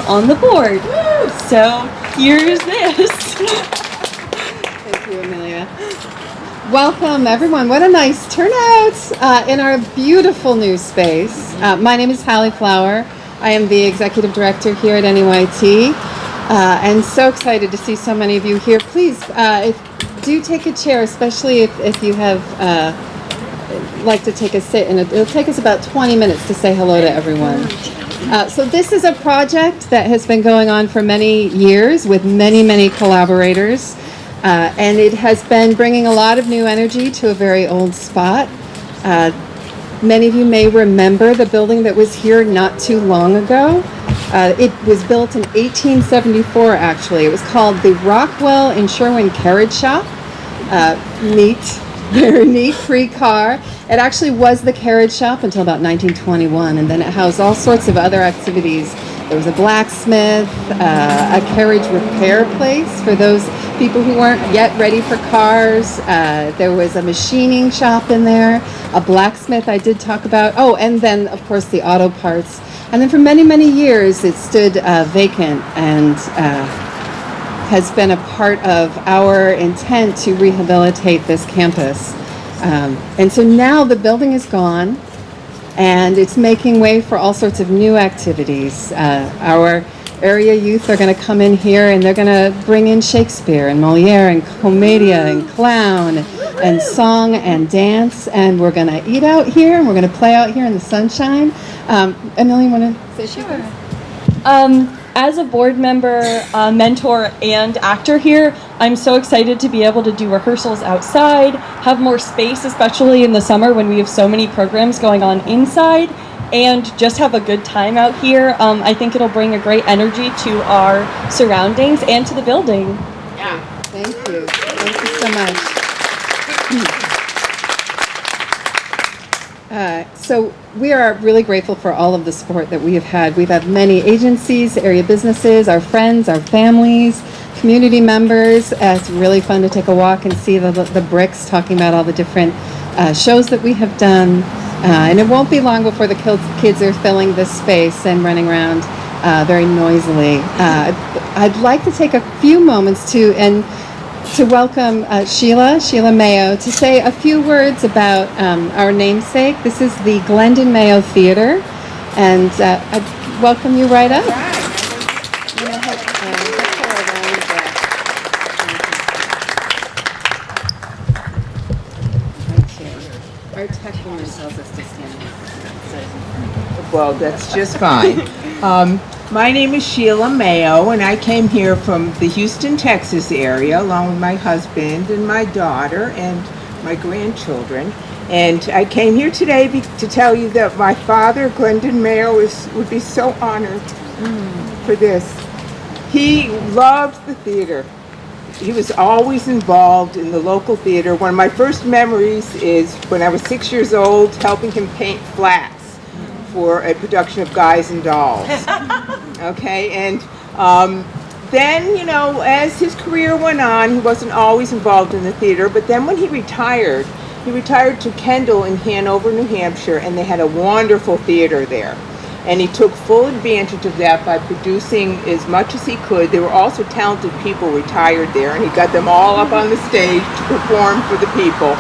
on the board. So here's this. Thank you, Amelia. Welcome, everyone. What a nice turnout in our beautiful new space. My name is Hallie Flower. I am the Executive Director here at NEYT, and so excited to see so many of you here. Please, do take a chair, especially if you have like to take a sit, and it'll take us about 20 minutes to say hello to everyone. So this is a project that has been going on for many years with many collaborators, and it has been bringing a lot of new energy to a very old spot. Many of you may remember the building that was here not too long ago. It was built in 1874, actually. It was called the Rockwell and Sherwin Carriage Shop. Neat, very neat, free car. It actually was the carriage shop until about 1921, and then it housed all sorts of other activities. There was a blacksmith, a carriage repair place for those people who weren't yet ready for cars. There was a machining shop in there, a blacksmith I did talk about. Oh, and then, of course, the auto parts. And then for many years, it stood vacant and has been a part of our intent to rehabilitate this campus. And so now the building is gone, and it's making way for all sorts of new activities. Our area youth are going to come in here, and they're going to bring in Shakespeare and Moliere and commedia and clown and song and dance, and we're going to eat out here, and we're going to play out here in the sunshine. Emily, you want to say Sure. As a board member, mentor, and actor here, I'm so excited to be able to do rehearsals outside, have more space, especially in the summer when we have so many programs going on inside, and just have a good time out here. I think it'll bring a great energy to our surroundings and to the building. Yeah. Thank you. Thank you so much. So we are really grateful for all of the support that we have had. We've had many agencies, area businesses, our friends, our families, community members. It's really fun to take a walk and see the bricks, talking about all the different shows that we have done. And it won't be long before the kids are filling this space and running around very noisily. I'd like to take a few moments to welcome Sheila Mayo to say a few words about our namesake. This is the Glendon Mayo Theatre, and I'd welcome you right up. Our tech woman tells us to stand. Well, that's just fine. My name is Sheila Mayo, and I came here from the Houston, Texas area, along with my husband and my daughter and my grandchildren. And I came here today to tell you that my father, Glendon Mayo, would be so honored for this. He loved the theater. He was always involved in the local theater. One of my first memories is when I was 6 years old, helping him paint flats for a production of Guys and Dolls. Okay, and then, you know, as his career went on, he wasn't always involved in the theater, but then when he retired to Kendall in Hanover, New Hampshire, and they had a wonderful theater there. And he took full advantage of that by producing as much as he could. There were also talented people retired there, and he got them all up on the stage to perform for the people.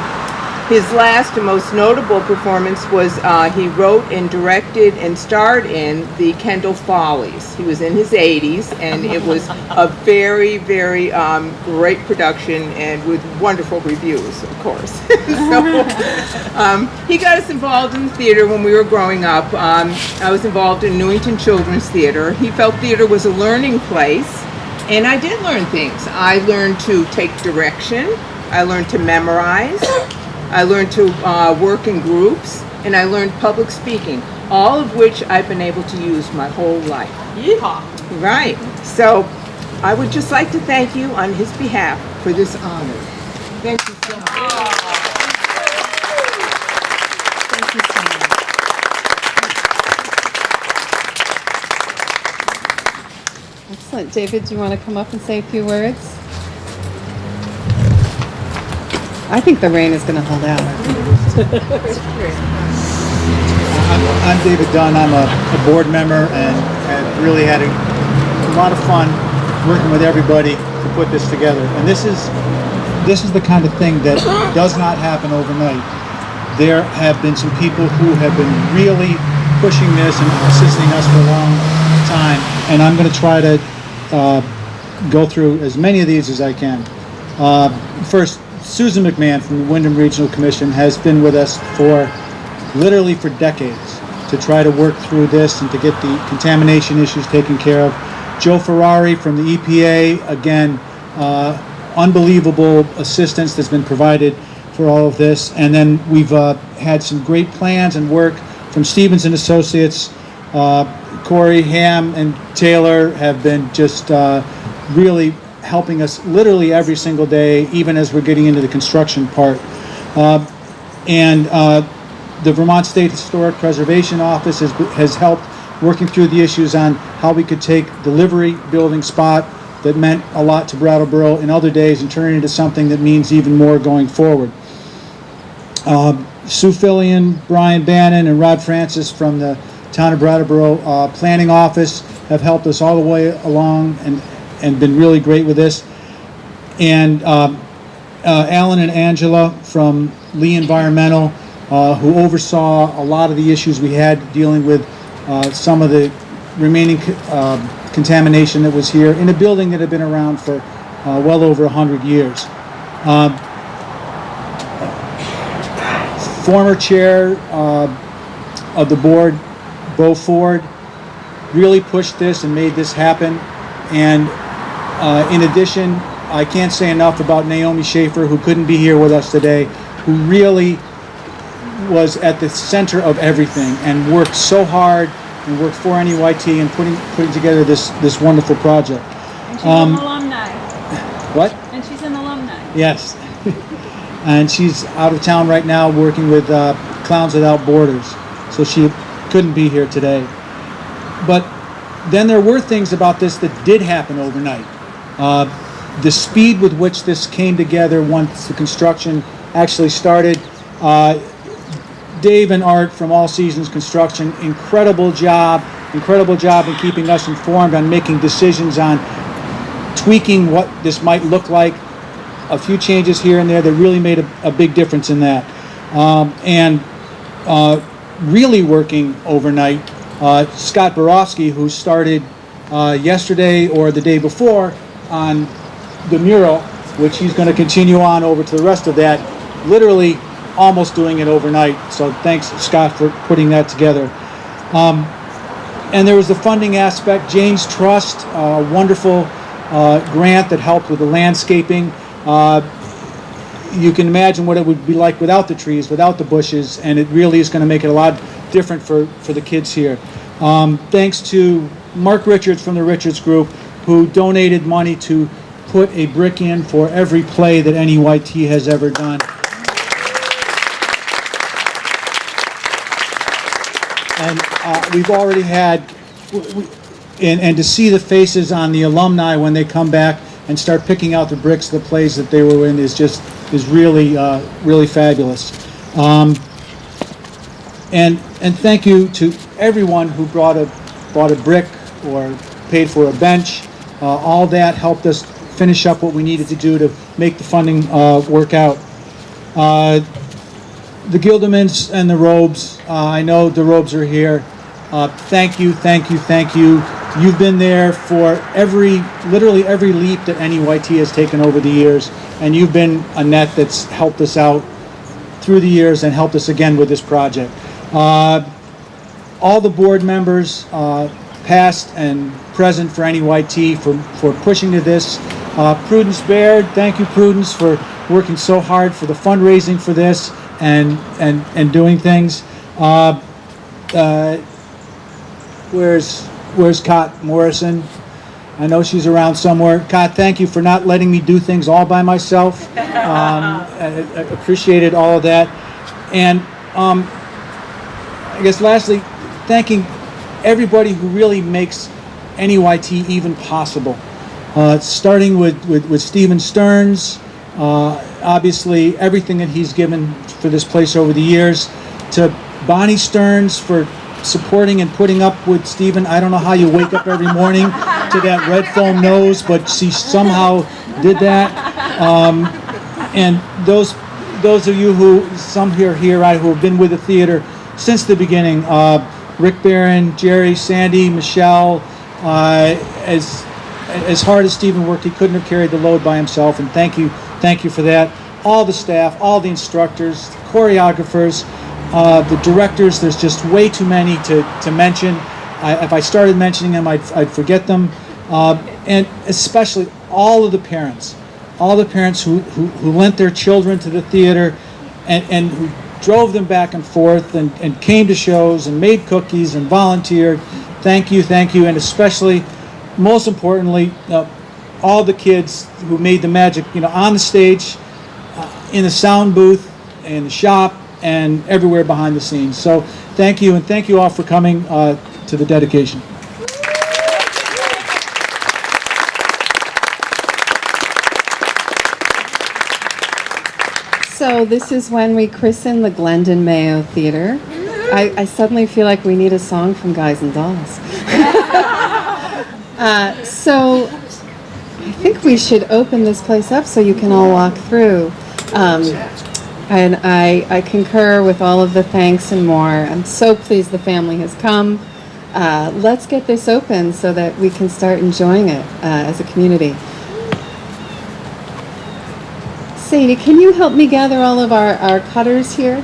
His last and most notable performance was he wrote and directed and starred in the Kendall Follies. He was in his 80s, and it was a very great production, and with wonderful reviews, of course. So he got us involved in the theater when we were growing up. I was involved in Newington Children's Theater. He felt theater was a learning place, and I did learn things. I learned to take direction. I learned to memorize. I learned to work in groups, and I learned public speaking, all of which I've been able to use my whole life. Yeehaw. Right. So I would just like to thank you on his behalf for this honor. Thank you so much. Thank you so much. Excellent. David, do you want to come up and say a few words? I think the rain is going to hold out. I'm David Dunn. I'm a board member and really had a a lot of fun working with everybody to put this together. And this is the kind of thing that does not happen overnight. There have been some people who have been really pushing this and assisting us for a long time. And I'm going to try to go through as many of these as I can. First, Susan McMahon from the Windham Regional Commission has been with us literally for decades to try to work through this and to get the contamination issues taken care of. Joe Ferrari from the EPA, again, unbelievable assistance that's been provided for all of this. And then we've had some great plans and work from Stevens and Associates. Corey, Ham, and Taylor have been just really helping us literally every single day, even as we're getting into the construction part. And the Vermont State Historic Preservation Office has helped working through the issues on how we could take the Livery Building spot that meant a lot to Brattleboro in other days and turn it into something that means even more going forward. Sue Fillion, Brian Bannon, and Rod Francis from the Town of Brattleboro Planning Office have helped us all the way along and been really great with this. And Alan and Angela from Lee Environmental, who oversaw a lot of the issues we had dealing with some of the remaining contamination that was here in a building that had been around for well over 100 years. Former chair of the board, Bo Ford, really pushed this and made this happen. And in addition, I can't say enough about Naomi Schaefer, who couldn't be here with us today, who really was at the center of everything and worked so hard and worked for NEYT and putting together this wonderful project. And she's an alumni. What? And she's an alumni. Yes. And she's out of town right now working with Clowns Without Borders, so she couldn't be here today. But then there were things about this that did happen overnight. The speed with which this came together once the construction actually started. Dave and Art from All Seasons Construction, incredible job in keeping us informed on making decisions on tweaking what this might look like. A few changes here and there that really made a big difference in that. And really working overnight, Scott Borofsky, who started yesterday or the day before on the mural, which he's going to continue on over to the rest of that, literally almost doing it overnight. So thanks, Scott, for putting that together. And there was the funding aspect. Jane's Trust, a wonderful grant that helped with the landscaping. You can imagine what it would be like without the trees, without the bushes, and it really is going to make it a lot different for the kids here. Thanks to Mark Richards from the Richards Group, who donated money to put a brick in for every play that NEYT has ever done. And we've already had, and to see the faces on the alumni when they come back and start picking out the bricks of the plays that they were in is really really fabulous. And thank you to everyone who bought a brick or paid for a bench. All that helped us finish up what we needed to do to make the funding work out. The Gildermans and the Robes, I know the Robes are here. Thank you. You've been there for literally every leap that NEYT has taken over the years, and you've been a net that's helped us out through the years and helped us again with this project. All the board members, past and present for NEYT, for pushing to this. Prudence Baird, thank you, Prudence, for working so hard for the fundraising for this and doing things. Where's Cot Morrison? I know she's around somewhere. Cot, thank you for not letting me do things all by myself. I appreciated all of that. And I guess lastly, thanking everybody who really makes NEYT even possible. Starting with Stephen Stearns, obviously everything that he's given for this place over the years, to Bonnie Stearns for supporting and putting up with Stephen. I don't know how you wake up every morning to that red foam nose, but she somehow did that. And those of you who, some here, who have been with the theater since the beginning, Rick Barron, Jerry, Sandy, Michelle, as hard as Stephen worked, he couldn't have carried the load by himself, and thank you for that. All the staff, all the instructors, choreographers, the directors, there's just way too many to mention. If I started mentioning them, I'd forget them. And especially all the parents who lent their children to the theater and who drove them back and forth and came to shows and made cookies and volunteered. Thank you, and especially, most importantly, all the kids who made the magic, on the stage, in the sound booth, in the shop, and everywhere behind the scenes. So thank you, and thank you all for coming to the dedication. So this is when we christen the Glendon Mayo Theatre. I suddenly feel like we need a song from Guys and Dolls. So I think we should open this place up so you can all walk through. And I concur with all of the thanks and more. I'm so pleased the family has come. Let's get this open so that we can start enjoying it as a community. Sadie, can you help me gather all of our cutters here?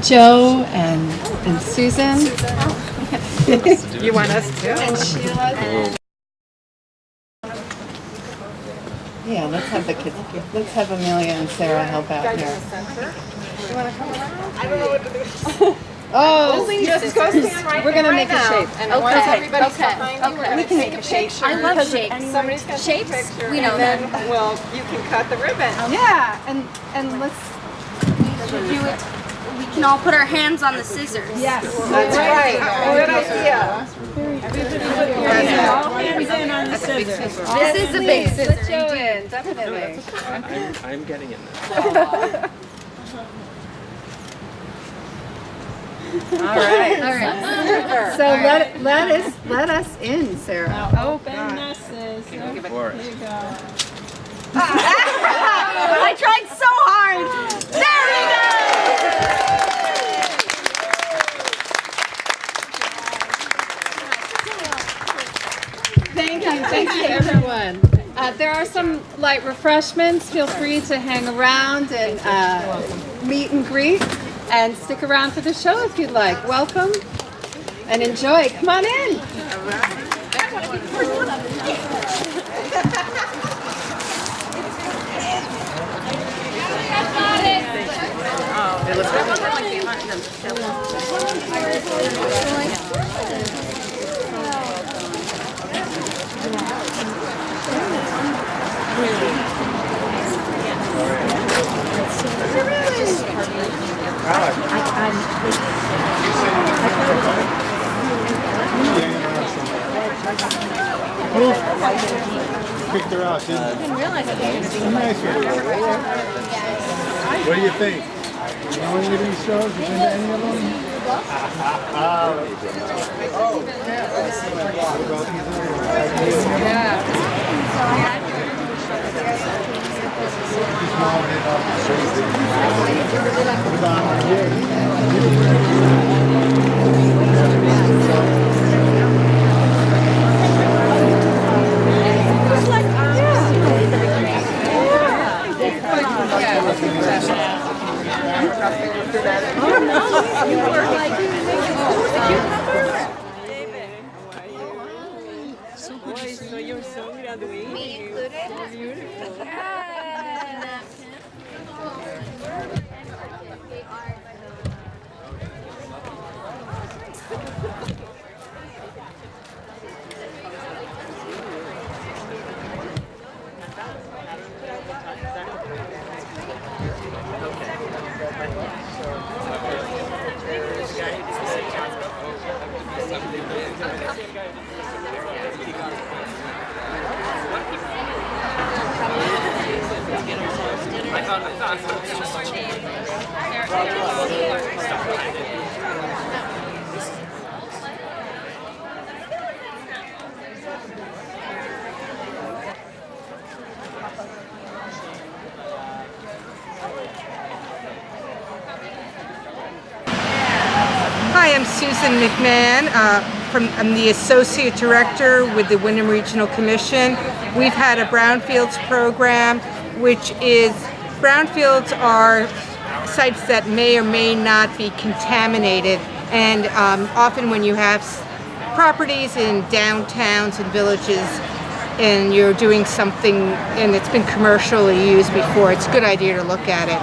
Joe and Susan. You want us to? And Sheila. Yeah, let's have the kids. Let's have Amelia and Sarah help out here. You want to come around? I don't know what to do. Oh, just go stand right. We're gonna make a shape, and once everybody's behind you, we're gonna take a picture. I love shapes. Somebody's gonna take a Shapes, picture, we know and them. then, well, you can cut the ribbon. Yeah, and let's. Do it. We can all put our hands on the scissors. Yes, that's right. Good idea. All hands in on the scissors. This is a big scissor. Put Joe in, definitely. I'm getting in there. All right. All right. So let us in, Sarah. Now open the scissors. For it. Here you go. I tried so hard. There we go. Thank you, everyone. There are some light refreshments. Feel free to hang around and meet and greet, and stick around for the show if you'd like. Welcome and enjoy. Come on in. Picked her out, didn't you? Nice one. What do you think? You know any of these shows? You been to any of them? am Susan McMahon. I'm the Associate Director with the Windham Regional Commission. We've had a brownfields program, which is, brownfields are sites that may or may not be contaminated. And often when you have properties in downtowns and villages and you're doing something and it's been commercially used before, it's a good idea to look at it.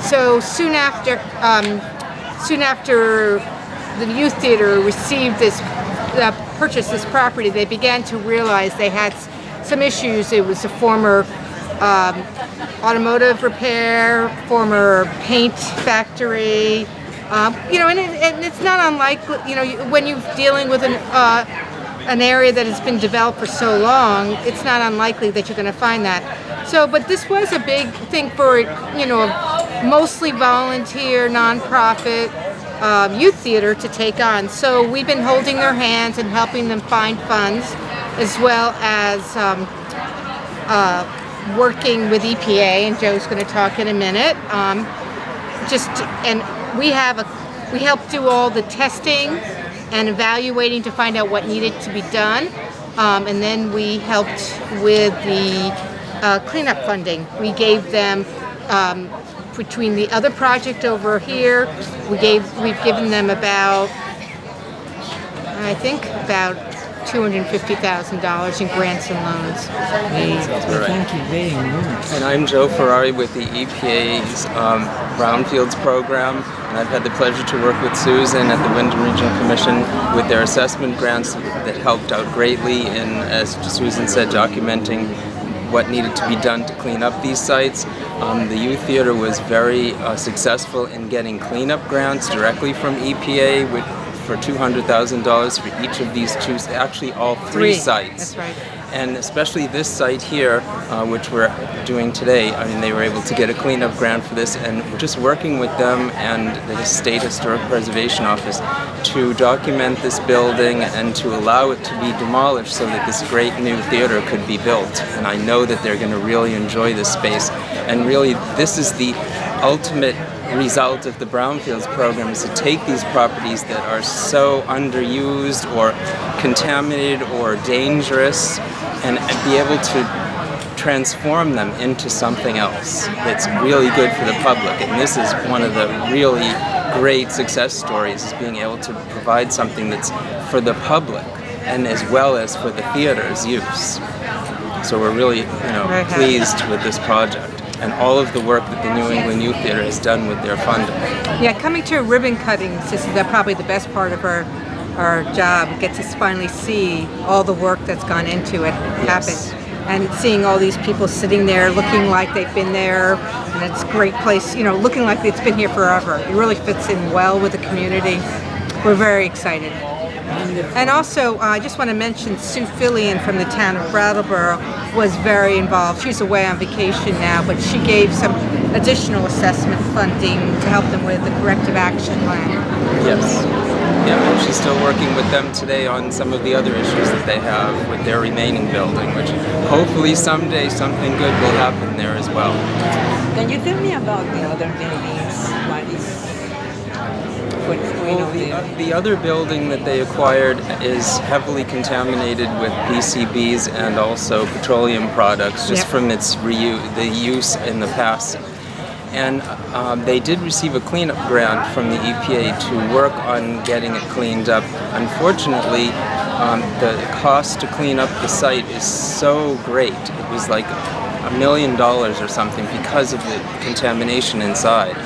So soon after the youth theater received this, purchased this property, they began to realize they had some issues. It was a former automotive repair, former paint factory, and it's not unlikely, when you're dealing with an area that has been developed for so long, it's not unlikely that you're going to find that. So, but this was a big thing for, mostly volunteer, nonprofit youth theater to take on. So we've been holding their hands and helping them find funds, as well as working with EPA, and Joe's going to talk in a minute. We helped do all the testing and evaluating to find out what needed to be done, and then we helped with the cleanup funding. We gave them, between the other project over here, we've given them about $250,000 in grants and loans. Thank you very much. And I'm Joe Ferrari with the EPA's Brownfields program, and I've had the pleasure to work with Susan at the Windham Regional Commission with their assessment grants that helped out greatly in, as Susan said, documenting what needed to be done to clean up these sites. The youth theater was very successful in getting cleanup grants directly from EPA for $200,000 for each of these actually all three sites. That's right. And especially this site here, which we're doing today, they were able to get a cleanup grant for this, and we're just working with them and the State Historic Preservation Office to document this building and to allow it to be demolished so that this great new theater could be built. And I know that they're going to really enjoy this space. And really, this is the ultimate result of the Brownfields program, is to take these properties that are so underused or contaminated or dangerous and be able to transform them into something else that's really good for the public. And this is one of the really great success stories, is being able to provide something that's for the public and as well as for the theater's use. So we're really pleased with this project and all of the work that the New England Youth Theater has done with their funding. Yeah, coming to ribbon cuttings is probably the best part of our job. Get to finally see all the work that's gone into it happen. And seeing all these people sitting there looking like they've been there, and it's a great place, looking like it's been here forever. It really fits in well with the community. We're very excited. And also, I just want to mention Sue Fillion from the Town of Brattleboro was very involved. She's away on vacation now, but she gave some additional assessment funding to help them with the corrective action plan. Yes. Yeah, and she's still working with them today on some of the other issues that they have with their remaining building, which hopefully someday something good will happen there as well. Can you tell me about the other buildings? The other building that they acquired is heavily contaminated with PCBs and also petroleum products, just from its the use in the past. And they did receive a cleanup grant from the EPA to work on getting it cleaned up. Unfortunately, the cost to clean up the site is so great. It was like $1 million or something because of the contamination inside.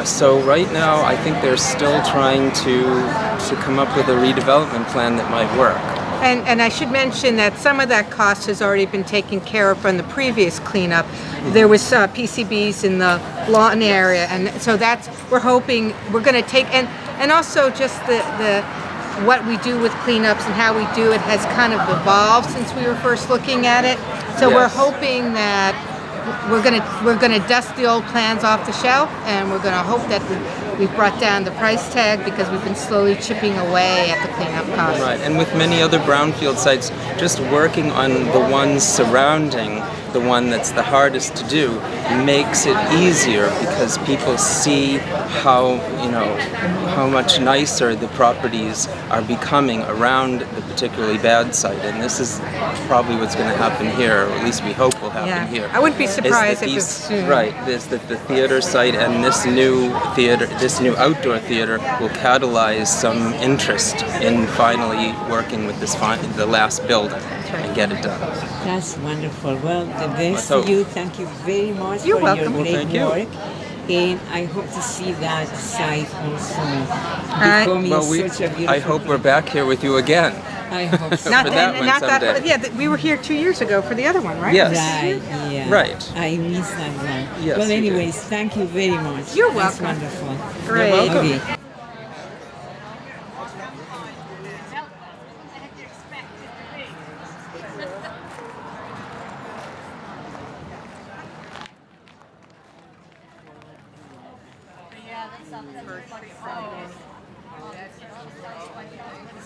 So right now, I think they're still trying to come up with a redevelopment plan that might work. And I should mention that some of that cost has already been taken care of from the previous cleanup. There was PCBs in the lawn area, and so we're hoping we're going to take, and also just the what we do with cleanups and how we do it has kind of evolved since we were first looking at it. So we're hoping that we're gonna dust the old plans off the shelf, and we're gonna hope that we've brought down the price tag because we've been slowly chipping away at the cleanup costs. Right, and with many other brownfield sites, just working on the ones surrounding the one that's the hardest to do, makes it easier because people see how much nicer the properties are becoming around the particularly bad site, and this is probably what's going to happen here, or at least we hope will happen here. I wouldn't be surprised if it's soon. Right, is that the theater site and this new outdoor theater will catalyze some interest in finally working with the last building and get it done. That's wonderful. Well, the best So- to you. Thank you very much You're for welcome. your Well, great thank you. work. And I hope to see that site also right. becoming Well, such a beautiful I hope we're back here with you again. I hope so. Not For that and one not that. someday. Yeah, we were here 2 years ago for the other one, right? Yes. Right, yeah. Right. I miss that one. Yes, well, you did. anyways, thank you very much. You're That's welcome. wonderful. Great. You're welcome. Okay.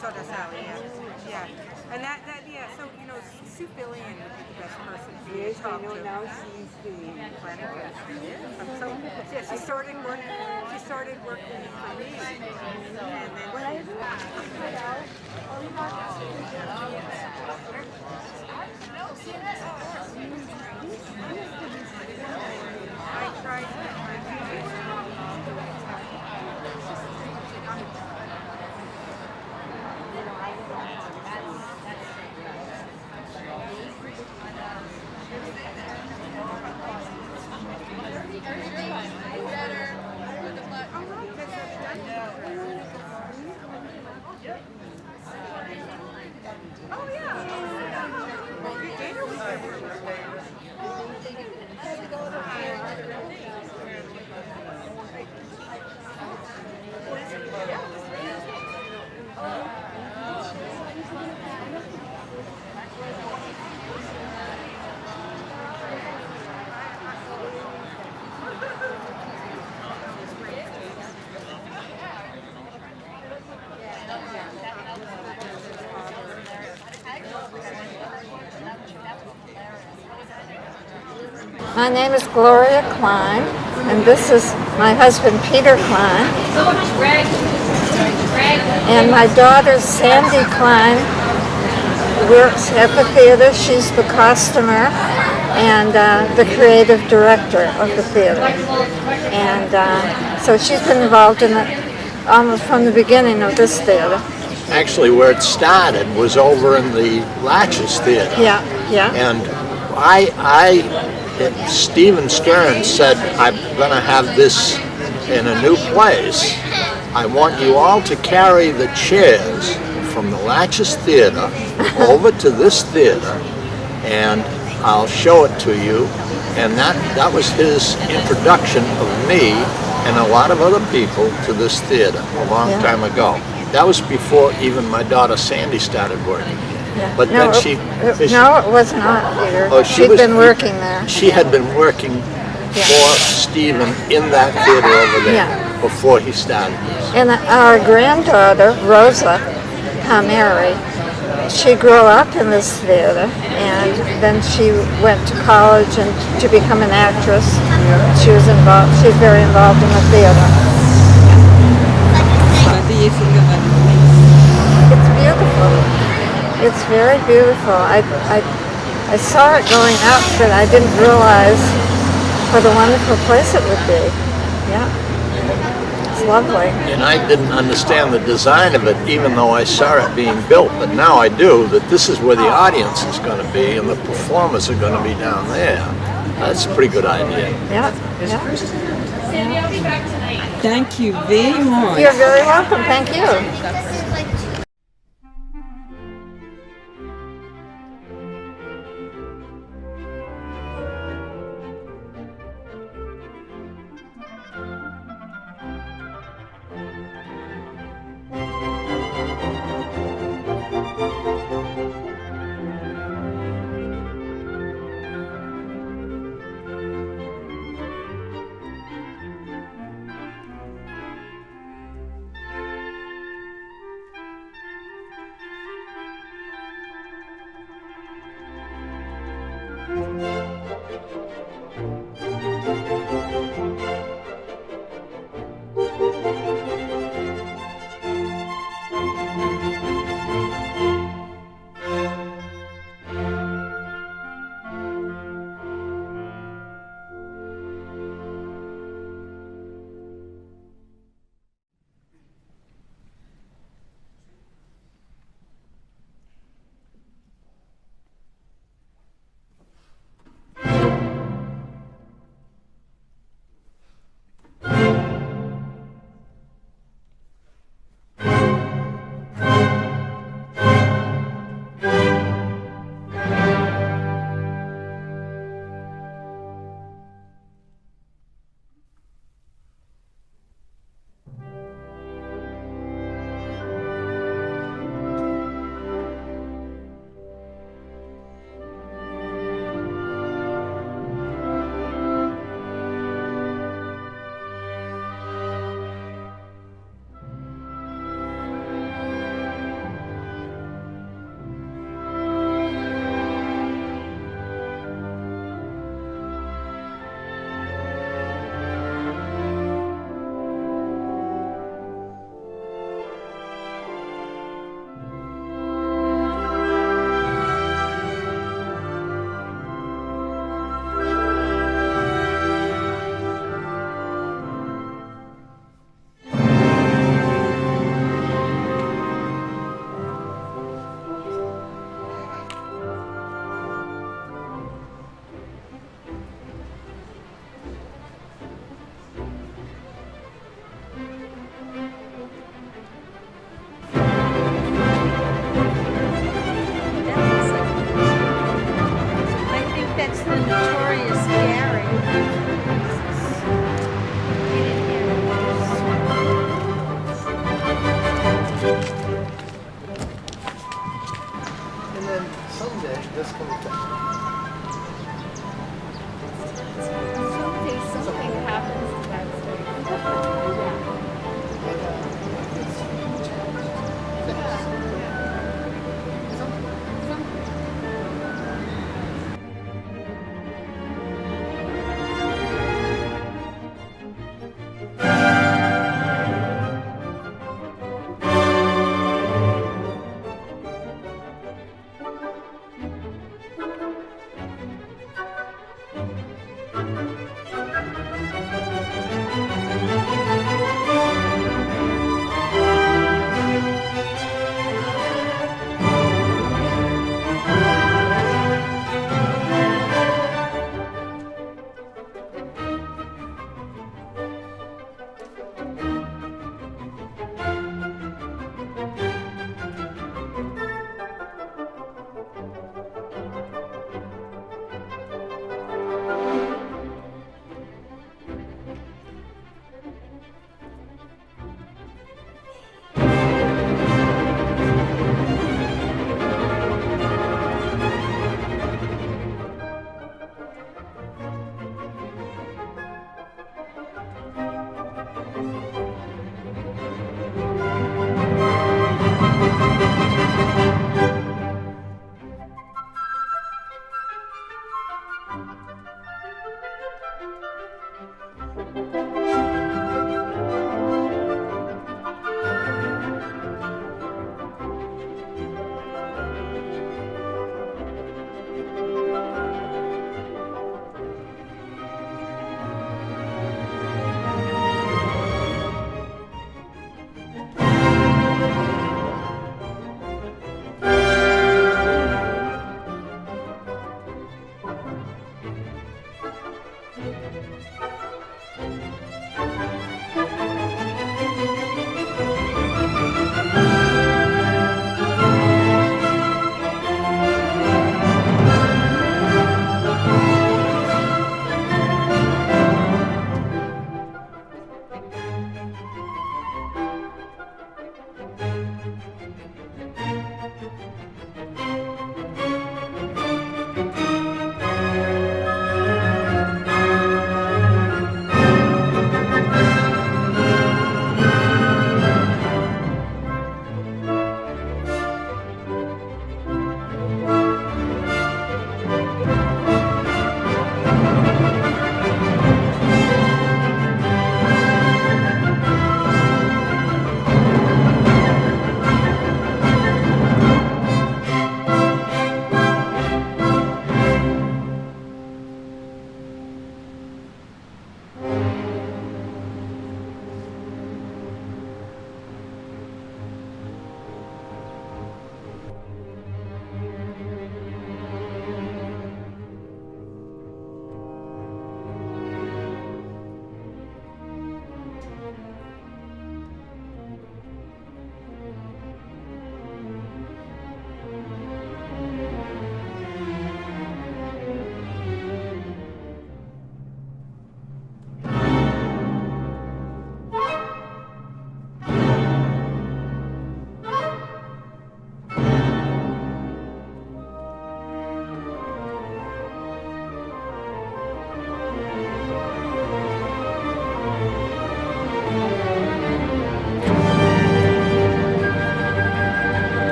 So that's how, yeah. And that, so, Sue Fillion would be the best person for you to talk to. Now she's doing So, yeah, she started working for me. And then I tried My name is Gloria Klein, and this is my husband Peter Klein. And my daughter Sandy Klein works at the theater. She's the costumer and the creative director of the theater. And so she's been involved in it almost from the beginning of this theater. Actually, where it started was over in the Latches Theater. Yeah, yeah. And Stephen Stern said, I'm going to have this in a new place. I want you all to carry the chairs from the Latches Theater over to this theater, and I'll show it to you. And that was his introduction of me and a lot of other people to this theater a long time ago. That was before even my daughter Sandy started working. Yeah. But no, then no, it was not, Peter. Oh, She'd been working there. She had been working for Stephen in that theater over there before he started this. And our granddaughter, Rosa Palmieri, she grew up in this theater, and then she went to college and to become an actress. She was very involved in the theater. What do you think about the place? It's beautiful. It's very beautiful. I saw it going up, but I didn't realize what a wonderful place it would be. Yeah. It's lovely. And I didn't understand the design of it, even though I saw it being built. But now I do, that this is where the audience is going to be and the performers are going to be down there. That's a pretty good idea. Yeah. Thank you very much. You're very welcome. Thank you.